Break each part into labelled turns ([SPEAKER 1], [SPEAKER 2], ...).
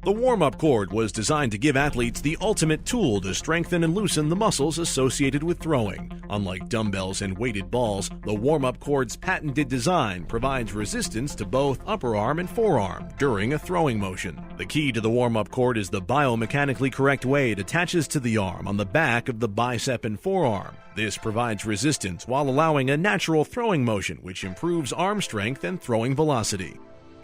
[SPEAKER 1] The warm-up cord was designed to give athletes the ultimate tool to strengthen and loosen the muscles associated with throwing. Unlike dumbbells and weighted balls, the warm-up cord's patented design provides resistance to both upper arm and forearm during a throwing motion. The key to the warm-up cord is the biomechanically correct way it attaches to the arm on the back of the bicep and forearm. This provides resistance while allowing a natural throwing motion, which improves arm strength and throwing velocity.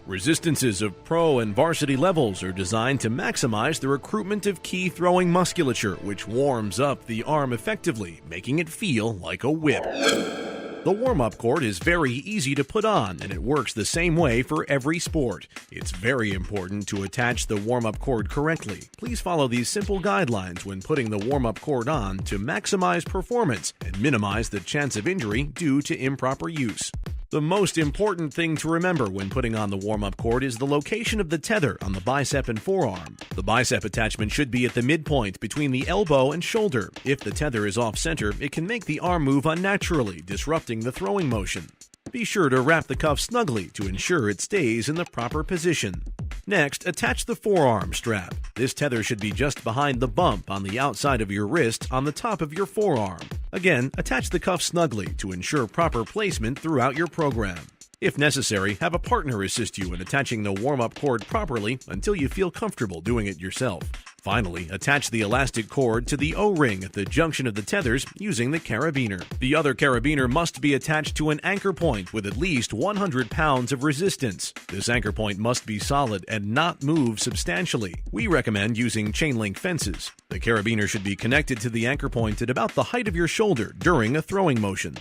[SPEAKER 1] Resistances of pro and varsity levels are designed to maximize the recruitment of key throwing musculature, which warms up the arm effectively, making it feel like a whip. The warm-up cord is very easy to put on, and it works the same way for every sport. It's very important to attach the warm-up cord correctly. Please follow these simple guidelines when putting the warm-up cord on to maximize performance and minimize the chance of injury due to improper use. The most important thing to remember when putting on the warm-up cord is the location of the tether on the bicep and forearm. The bicep attachment should be at the midpoint between the elbow and shoulder. If the tether is off-center, it can make the arm move unnaturally, disrupting the throwing motion. Be sure to wrap the cuff snugly to ensure it stays in the proper position. Next, attach the forearm strap. This tether should be just behind the bump on the outside of your wrist on the top of your forearm. Again, attach the cuff snugly to ensure proper placement throughout your program. If necessary, have a partner assist you in attaching the warm-up cord properly until you feel comfortable doing it yourself. Finally, attach the elastic cord to the O-ring at the junction of the tethers using the carabiner. The other carabiner must be attached to an anchor point with at least 100 pounds of resistance. This anchor point must be solid and not move substantially. We recommend using chain link fences. The carabiner should be connected to the anchor point at about the height of your shoulder during a throwing motion.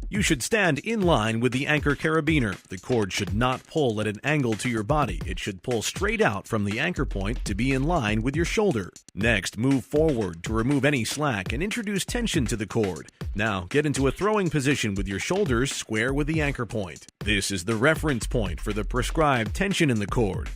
[SPEAKER 1] You should stand in line with the anchor carabiner. The cord should not pull at an angle to your body. It should pull straight out from the anchor point to be in line with your shoulder. Next, move forward to remove any slack and introduce tension to the cord. Now, get into a throwing position with your shoulders square with the anchor point. This is the reference point for the prescribed tension in the cord.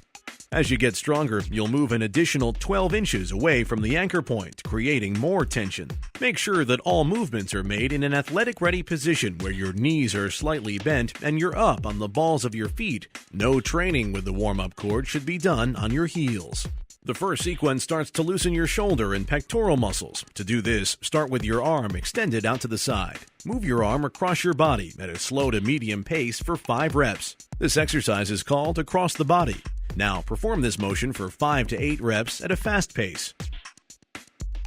[SPEAKER 1] As you get stronger, you'll move an additional 12 inches away from the anchor point, creating more tension. Make sure that all movements are made in an athletic-ready position where your knees are slightly bent and you're up on the balls of your feet. No training with the warm-up cord should be done on your heels. The first sequence starts to loosen your shoulder and pectoral muscles. To do this, start with your arm extended out to the side. Move your arm across your body at a slow to medium pace for 5 reps. This exercise is called across the body. Now, perform this motion for 5 to 8 reps at a fast pace.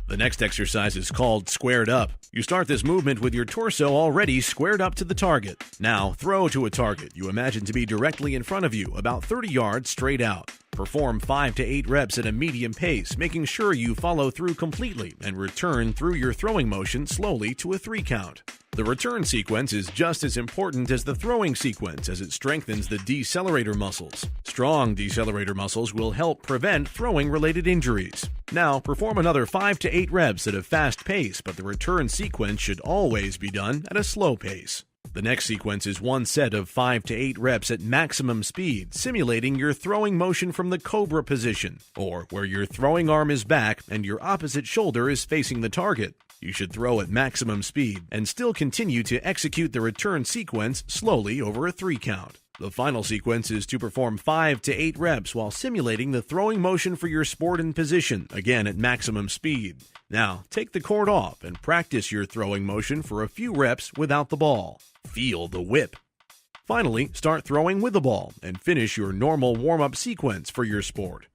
[SPEAKER 1] The next exercise is called squared up. You start this movement with your torso already squared up to the target. Now, throw to a target you imagine to be directly in front of you, about 30 yards straight out. Perform 5 to 8 reps at a medium pace, making sure you follow through completely and return through your throwing motion slowly to a 3 count. The return sequence is just as important as the throwing sequence as it strengthens the decelerator muscles. Strong decelerator muscles will help prevent throwing-related injuries. Now, perform another 5 to 8 reps at a fast pace, but the return sequence should always be done at a slow pace. The next sequence is one set of 5 to 8 reps at maximum speed, simulating your throwing motion from the cobra position, or where your throwing arm is back and your opposite shoulder is facing the target. You should throw at maximum speed and still continue to execute the return sequence slowly over a 3 count. The final sequence is to perform 5 to 8 reps while simulating the throwing motion for your sport and position, again at maximum speed. Now, take the cord off and practice your throwing motion for a few reps without the ball. Feel the whip. Finally, start throwing with the ball and finish your normal warm-up sequence for your sport.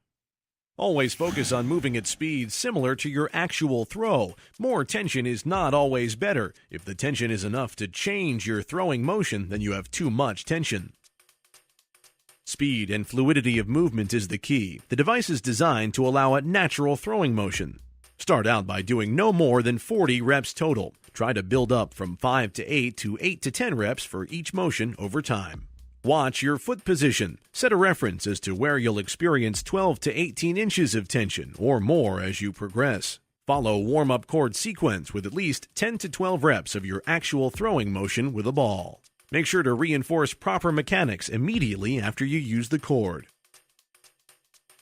[SPEAKER 1] Always focus on moving at speeds similar to your actual throw. More tension is not always better. If the tension is enough to change your throwing motion, then you have too much tension. Speed and fluidity of movement is the key. The device is designed to allow a natural throwing motion. Start out by doing no more than 40 reps total. Try to build up from 5 to 8 to 8 to 10 reps for each motion over time. Watch your foot position. Set a reference as to where you'll experience 12 to 18 inches of tension or more as you progress. Follow warm-up cord sequence with at least 10 to 12 reps of your actual throwing motion with a ball. Make sure to reinforce proper mechanics immediately after you use the cord.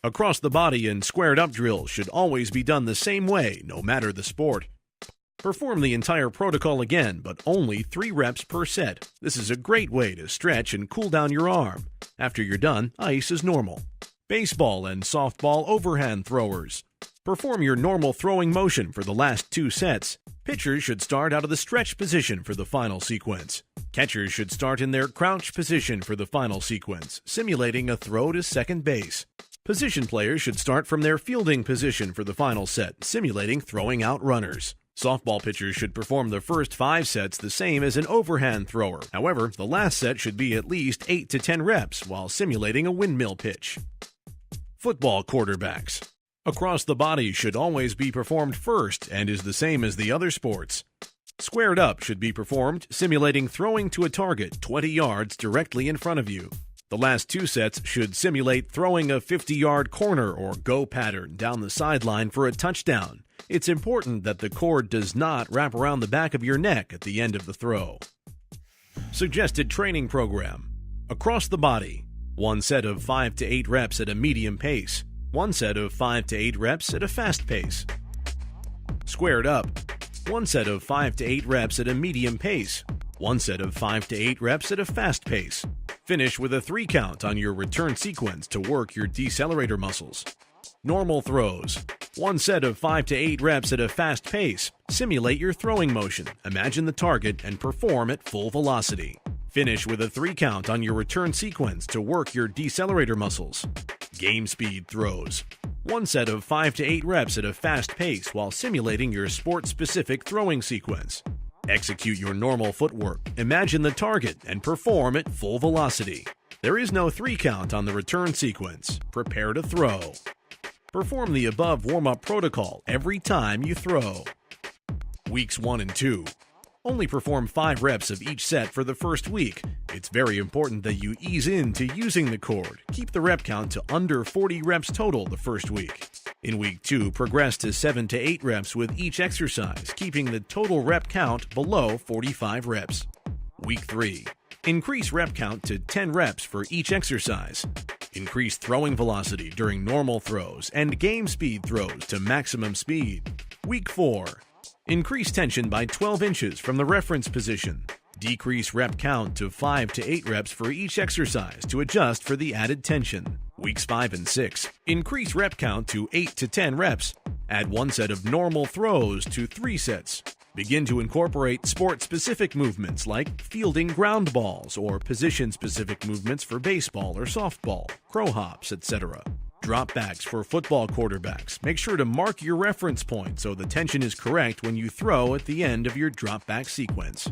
[SPEAKER 1] Across the body and squared up drills should always be done the same way, no matter the sport. Perform the entire protocol again, but only 3 reps per set. This is a great way to stretch and cool down your arm. After you're done, ice is normal. Baseball and softball overhand throwers. Perform your normal throwing motion for the last 2 sets. Pitchers should start out of the stretch position for the final sequence. Catchers should start in their crouch position for the final sequence, simulating a throw to second base. Position players should start from their fielding position for the final set, simulating throwing out runners. Softball pitchers should perform the first 5 sets the same as an overhand thrower. However, the last set should be at least 8 to 10 reps while simulating a windmill pitch. Football quarterbacks. Across the body should always be performed first and is the same as the other sports. Squared up should be performed, simulating throwing to a target 20 yards directly in front of you. The last 2 sets should simulate throwing a 50-yard corner or go pattern down the sideline for a touchdown. It's important that the cord does not wrap around the back of your neck at the end of the throw. Suggested training program. Across the body, 1 set of 5 to 8 reps at a medium pace. 1 set of 5 to 8 reps at a fast pace. Squared up, 1 set of 5 to 8 reps at a medium pace. 1 set of 5 to 8 reps at a fast pace. Finish with a 3 count on your return sequence to work your decelerator muscles. Normal throws. 1 set of 5 to 8 reps at a fast pace. Simulate your throwing motion, imagine the target, and perform at full velocity. Finish with a 3 count on your return sequence to work your decelerator muscles. Game speed throws. 1 set of 5 to 8 reps at a fast pace while simulating your sport-specific throwing sequence. Execute your normal footwork, imagine the target, and perform at full velocity. There is no 3 count on the return sequence. Prepare to throw. Perform the above warm-up protocol every time you throw. Weeks 1 and 2. Only perform 5 reps of each set for the first week. It's very important that you ease into using the cord. Keep the rep count to under 40 reps total the first week. In week 2, progress to 7 to 8 reps with each exercise, keeping the total rep count below 45 reps. Week 3. Increase rep count to 10 reps for each exercise. Increase throwing velocity during normal throws and game speed throws to maximum speed. Week 4. Increase tension by 12 inches from the reference position. Decrease rep count to 5 to 8 reps for each exercise to adjust for the added tension. Weeks 5 and 6. Increase rep count to 8 to 10 reps. Add 1 set of normal throws to 3 sets. Begin to incorporate sport-specific movements like fielding ground balls or position-specific movements for baseball or softball, crow hops, etc. Drop backs for football quarterbacks. Make sure to mark your reference point so the tension is correct when you throw at the end of your drop back sequence.